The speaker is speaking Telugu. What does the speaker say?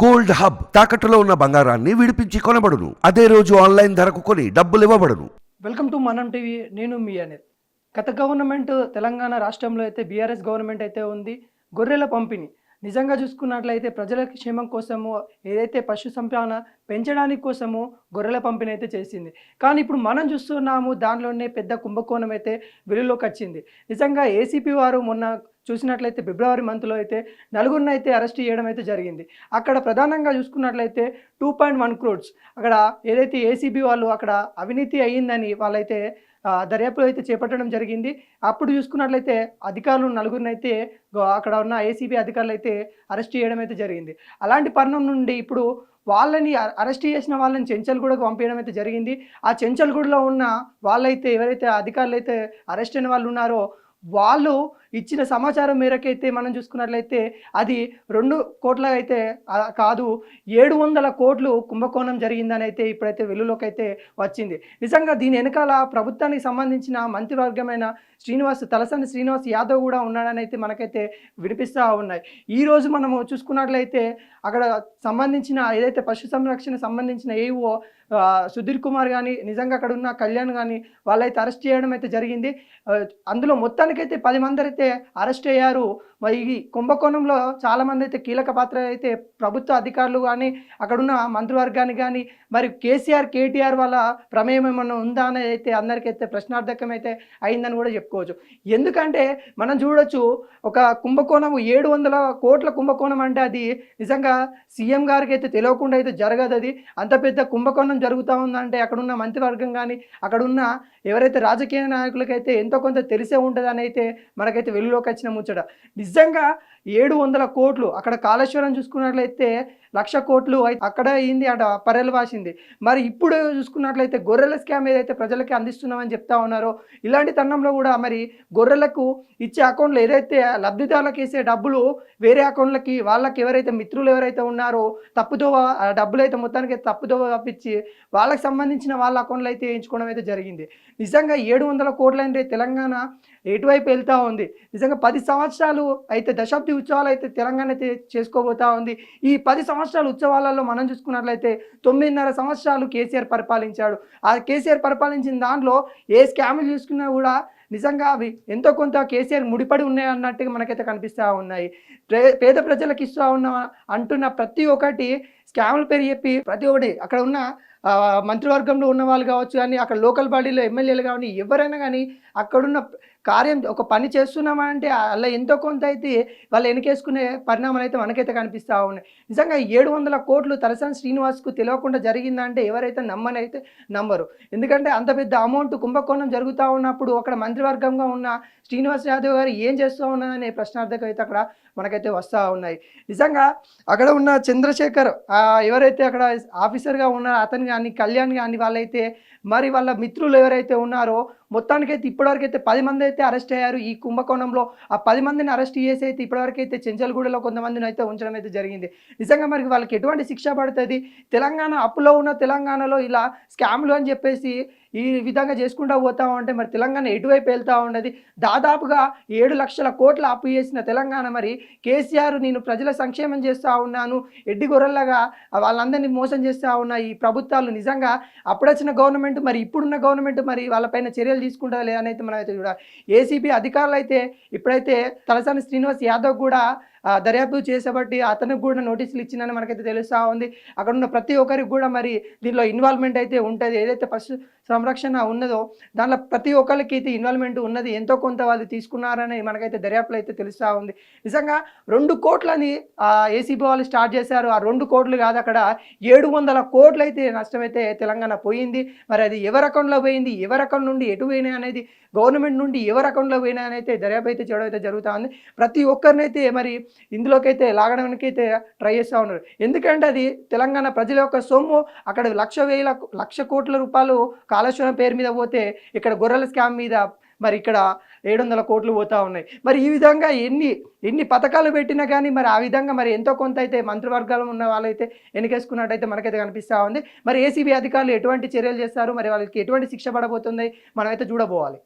గోల్డ్ హబ్ తాకట్టులో ఉన్న బంగారాన్ని విడిపించి కొనబడును. అదే రోజు ఆన్లైన్ ధరకు కొని డబ్బులు ఇవ్వబడును. వెల్కమ్ టు మనం టీవీ. నేను మీ అనిల్. గత గవర్నమెంట్ తెలంగాణ రాష్ట్రంలో అయితే బీఆర్ఎస్ గవర్నమెంట్ అయితే ఉంది. గొర్రెల పంపిణీ నిజంగా చూసుకున్నట్లయితే ప్రజల క్షేమం కోసము ఏదైతే పశు సంపద పెంచడానికి కోసము గొర్రెల పంపిణీ అయితే చేసింది. కానీ ఇప్పుడు మనం చూస్తున్నాము దానిలోనే పెద్ద కుంభకోణం అయితే వెలుగులోకి వచ్చింది. నిజంగా ఏసీపీ వారు మొన్న చూసినట్లయితే ఫిబ్రవరి మంత్లో అయితే నలుగురిని అయితే అరెస్ట్ చేయడం అయితే జరిగింది. అక్కడ ప్రధానంగా చూసుకున్నట్లయితే 2.1 crores అక్కడ ఏదైతే ఏసీబీ వాళ్ళు అక్కడ అవినీతి అయ్యిందని వాళ్ళైతే దర్యాప్తు అయితే చేపట్టడం జరిగింది. అప్పుడు చూసుకున్నట్లయితే అధికారులు నలుగురిని అయితే అక్కడ ఉన్న ఏసీబీ అధికారులు అయితే అరెస్ట్ చేయడం అయితే జరిగింది. అలాంటి పరిణామం నుండి ఇప్పుడు వాళ్ళని అరెస్ట్ చేసిన వాళ్ళని చెంచల్గూడకు పంపించడం అయితే జరిగింది. ఆ చెంచల్గూడలో ఉన్న వాళ్ళైతే ఎవరైతే అధికారులు అయితే అరెస్ట్ అయిన వాళ్ళు ఉన్నారో వాళ్ళు ఇచ్చిన సమాచారం మేరకైతే మనం చూసుకున్నట్లయితే అది 2 కోట్ల అయితే కాదు 700 కోట్లు కుంభకోణం జరిగిందని అయితే ఇప్పుడైతే వెలుగులోకి అయితే వచ్చింది. నిజంగా దీని వెనకాల ప్రభుత్వానికి సంబంధించిన మంత్రివర్గమైన తలసాని శ్రీనివాస్ యాదవ్ కూడా ఉన్నాడని అయితే మనకైతే వినిపిస్తూ ఉన్నాయి. ఈరోజు మనము చూసుకున్నట్లయితే అక్కడ సంబంధించిన ఏదైతే పశు సంరక్షణ సంబంధించిన ఏవో సుధీర్ కుమార్ కానీ నిజంగా అక్కడ ఉన్న కళ్యాణ్ కానీ వాళ్ళైతే అరెస్ట్ చేయడం అయితే జరిగింది. అందులో మొత్తానికైతే 10 మంది అయితే అరెస్ట్ అయ్యారు. మరి ఈ కుంభకోణంలో చాలామంది అయితే కీలక పాత్ర అయితే ప్రభుత్వ అధికారులు కానీ అక్కడున్న మంత్రివర్గానికి కానీ మరి కేటీఆర్ వాళ్ళ ప్రమేయం ఏమన్నా ఉందా అనేది అయితే అందరికైతే ప్రశ్నార్థకం అయితే అయిందని కూడా చెప్పుకోవచ్చు. ఎందుకంటే మనం చూడొచ్చు ఒక కుంభకోణం 700 కోట్ల కుంభకోణం అంటే అది నిజంగా సీఎం గారికి అయితే తెలియకుండా అయితే జరగదు. అది అంత పెద్ద కుంభకోణం జరుగుతూ ఉందంటే అక్కడున్న మంత్రివర్గం కానీ అక్కడున్న ఎవరైతే రాజకీయ నాయకులకైతే ఎంతో కొంత తెలిసే ఉంటుందని అయితే మనకైతే వెలుగులోకి వచ్చిన ముచ్చట. నిజంగా 700 కోట్లు అక్కడ కాళేశ్వరం చూసుకున్నట్లయితే 1,00,000 కోట్లు అక్కడ అయింది, అక్కడ పర్రెలు వాసింది. మరి ఇప్పుడు చూసుకున్నట్లయితే గొర్రెల స్కామ్ ఏదైతే ప్రజలకి అందిస్తున్నామని చెప్తా ఉన్నారో ఇలాంటి తరుణంలో కూడా మరి గొర్రెలకు ఇచ్చే అకౌంట్లో ఏదైతే లబ్ధిదారులకు వేసే డబ్బులు వేరే అకౌంట్లకి వాళ్ళకి ఎవరైతే మిత్రులు ఎవరైతే ఉన్నారో తప్పుదోవ డబ్బులు అయితే మొత్తానికి తప్పుదోవ తప్పించి వాళ్ళకి సంబంధించిన వాళ్ళ అకౌంట్లో అయితే వేయించుకోవడం అయితే జరిగింది. నిజంగా 700 కోట్లు అంటే తెలంగాణ ఎటువైపు వెళ్తూ ఉంది. నిజంగా 10 సంవత్సరాలు అయితే దశాబ్ది ఉత్సవాలు అయితే తెలంగాణ అయితే చేసుకోబోతూ ఉంది. ఈ 10 సంవత్సరాల ఉత్సవాలలో మనం చూసుకున్నట్లయితే 9.5 సంవత్సరాలు కేసీఆర్ పరిపాలించాడు. ఆ కేసీఆర్ పరిపాలించిన దాంట్లో ఏ స్కాములు చూసుకున్నా కూడా నిజంగా అవి ఎంతో కొంత కేసీఆర్ ముడిపడి ఉన్నాయి అన్నట్టుగా మనకైతే కనిపిస్తూ ఉన్నాయి. పేద ప్రజలకు ఇస్తూ ఉన్న అంటున్న ప్రతి ఒక్కటి స్కాముల పేరు చెప్పి ప్రతి ఒక్కటి అక్కడ ఉన్న మంత్రివర్గంలో ఉన్న వాళ్ళు కావచ్చు కానీ అక్కడ లోకల్ బాడీలో ఎమ్మెల్యేలు కానీ ఎవరైనా కానీ అక్కడున్న కార్యం ఒక పని చేస్తున్నామంటే అలా ఎంతో కొంత అయితే వాళ్ళు వెనకేసుకునే పరిణామాలు అయితే మనకైతే కనిపిస్తూ ఉన్నాయి. నిజంగా 700 కోట్లు తలసాని శ్రీనివాస్కు తెలియకుండా జరిగిందంటే ఎవరైతే నమ్మనైతే నమ్మరు. ఎందుకంటే అంత పెద్ద అమౌంట్ కుంభకోణం జరుగుతూ ఉన్నప్పుడు అక్కడ మంత్రివర్గంగా ఉన్న శ్రీనివాస్ యాదవ్ గారు ఏం చేస్తూ ఉన్నారనే ప్రశ్నార్థకం అయితే అక్కడ మనకైతే వస్తూ ఉన్నాయి. నిజంగా అక్కడ ఉన్న చంద్రశేఖర్ ఎవరైతే అక్కడ ఆఫీసర్గా ఉన్నారో అతను కానీ కళ్యాణ్ కానీ వాళ్ళైతే మరి వాళ్ళ మిత్రులు ఎవరైతే ఉన్నారో మొత్తానికైతే ఇప్పటివరకు అయితే 10 మంది అయితే అరెస్ట్ అయ్యారు. ఈ కుంభకోణంలో ఆ 10 మందిని అరెస్ట్ చేసి అయితే ఇప్పటివరకు అయితే చెంచల్గూడలో కొంతమందిని అయితే ఉంచడం అయితే జరిగింది. నిజంగా మరి వాళ్ళకి ఎటువంటి శిక్ష పడుతుంది? తెలంగాణ అప్పులో ఉన్న తెలంగాణలో ఇలా స్కామ్లు అని చెప్పేసి ఈ విధంగా చేసుకుంటూ పోతా ఉంటే మరి తెలంగాణ ఎటువైపు వెళ్తూ ఉన్నది? దాదాపుగా 7 లక్షల కోట్ల అప్పు చేసిన తెలంగాణ మరి కేసీఆర్ నేను ప్రజల సంక్షేమం చేస్తూ ఉన్నాను ఎడ్డి గొర్రెల్లాగా వాళ్ళందరినీ మోసం చేస్తూ ఉన్న ఈ ప్రభుత్వాలు నిజంగా అప్పుడొచ్చిన గవర్నమెంట్ మరి ఇప్పుడున్న గవర్నమెంట్ మరి వాళ్ళపైన చర్యలు తీసుకుంటుందా లేదని అయితే మనం అయితే చూడాలి. ఏసీబీ అధికారులు అయితే ఇప్పుడైతే తలసాని శ్రీనివాస్ యాదవ్ కూడా దర్యాప్తు చేసేబట్టి అతనికి కూడా నోటీసులు ఇచ్చిందని మనకైతే తెలుస్తూ ఉంది. అక్కడ ఉన్న ప్రతి ఒక్కరికి కూడా మరి దీనిలో ఇన్వాల్వ్మెంట్ అయితే ఉంటుంది. ఏదైతే పశు సంరక్షణ ఉన్నదో దాంట్లో ప్రతి ఒక్కరికి అయితే ఇన్వాల్వ్మెంట్ ఉన్నది. ఎంతో కొంత వాళ్ళు తీసుకున్నారని మనకైతే దర్యాప్తులు అయితే తెలుస్తూ ఉంది. నిజంగా 2 కోట్లని ఏసీబీ వాళ్ళు స్టార్ట్ చేశారు. ఆ 2 కోట్లు కాదు అక్కడ 700 కోట్లు అయితే నష్టమైతే తెలంగాణ పోయింది. మరి అది ఎవరి అకౌంట్లో పోయింది, ఎవరి అకౌంట్ నుండి ఎటు పోయినాయి అనేది, గవర్నమెంట్ నుండి ఎవరి అకౌంట్లో పోయినాయి అని అయితే దర్యాప్తు అయితే చేయడం అయితే జరుగుతూ ఉంది. ప్రతి ఒక్కరినైతే మరి ఇందులోకైతే లాగడానికి అయితే ట్రై చేస్తూ ఉన్నారు. ఎందుకంటే అది తెలంగాణ ప్రజల యొక్క సొమ్ము. అక్కడ 1,00,000 కోట్ల రూపాయలు కాళేశ్వరం పేరు మీద పోతే ఇక్కడ గొర్రెల స్కామ్ మీద మరి ఇక్కడ 700 కోట్లు పోతూ ఉన్నాయి. మరి ఈ విధంగా ఎన్ని పథకాలు పెట్టినా కానీ మరి ఆ విధంగా మరి ఎంతో కొంత అయితే మంత్రివర్గాలు ఉన్న వాళ్ళైతే వెనకేసుకున్నట్టయితే మనకైతే కనిపిస్తూ ఉంది. మరి ఏసీబీ అధికారులు ఎటువంటి చర్యలు చేస్తారు, మరి వాళ్ళకి ఎటువంటి శిక్ష పడబోతుంది మనమైతే చూడబోవాలి.